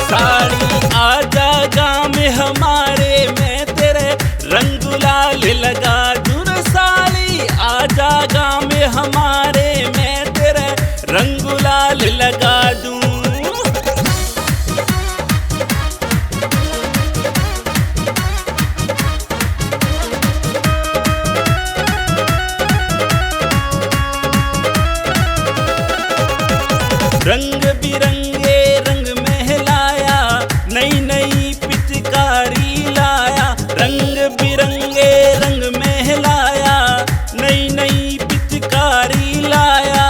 साड़ी आजा गाँव में हमारे, मैं तेरे रंग गुलाल लगा दूं रे साड़ी। आजा गाँव में हमारे, मैं तेरे रंग गुलाल लगा दूं। रंग बिरंगे रंग महलाया, नई नई पिचकारी लाया। रंग बिरंगे रंग महलाया, नई नई पिचकारी लाया।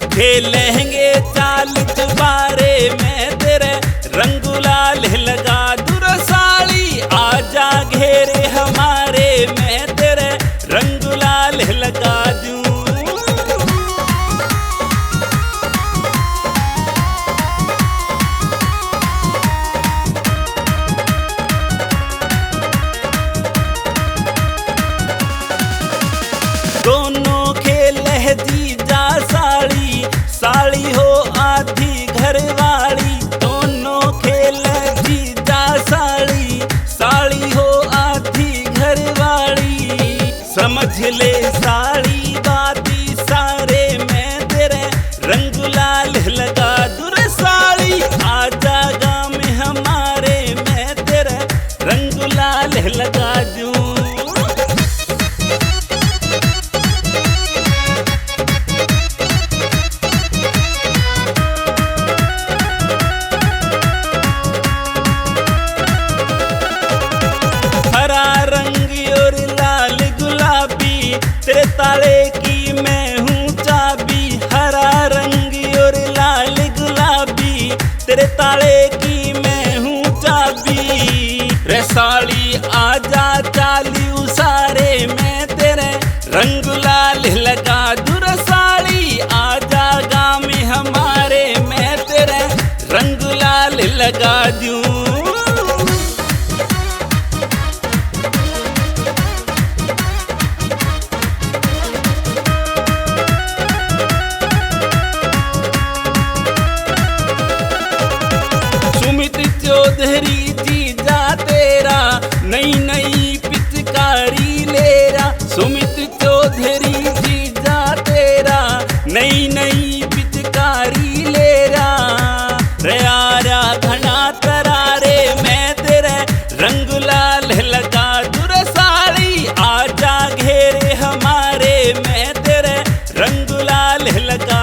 खेलेंगे चाल चुबारे, मैं तेरे रंग गुलाल लगा दूं रे साड़ी। आजा घेरे हमारे, मैं तेरे रंग गुलाल लगा दूं। दोनों खेल है जीजा साड़ी, साड़ी हो आधी घरवाली। दोनों खेल है जीजा साड़ी, साड़ी हो आधी घरवाली। समझ ले साड़ी बाती सारे, मैं तेरे रंग गुलाल लगा दूं रे साड़ी। आजा गाँव में हमारे, मैं तेरे रंग गुलाल लगा दूं। हरा रंग और लाल गुलाबी, तेरे ताले की मैं हूँ चाबी। हरा रंग और लाल गुलाबी, तेरे ताले की मैं हूँ चाबी। रे साड़ी आजा चाली उसारे, मैं तेरे रंग गुलाल लगा दूं रे साड़ी। आजा गाँव में हमारे, मैं तेरे रंग गुलाल लगा दूं। सुमित चौधरी जीजा तेरा, नई नई पिचकारी लेरा। सुमित चौधरी जीजा तेरा, नई नई पिचकारी लेरा। रे आरा घना तरारे, मैं तेरे रंग गुलाल लगा दूं रे साड़ी। आजा घेरे हमारे, मैं तेरे रंग गुलाल लगा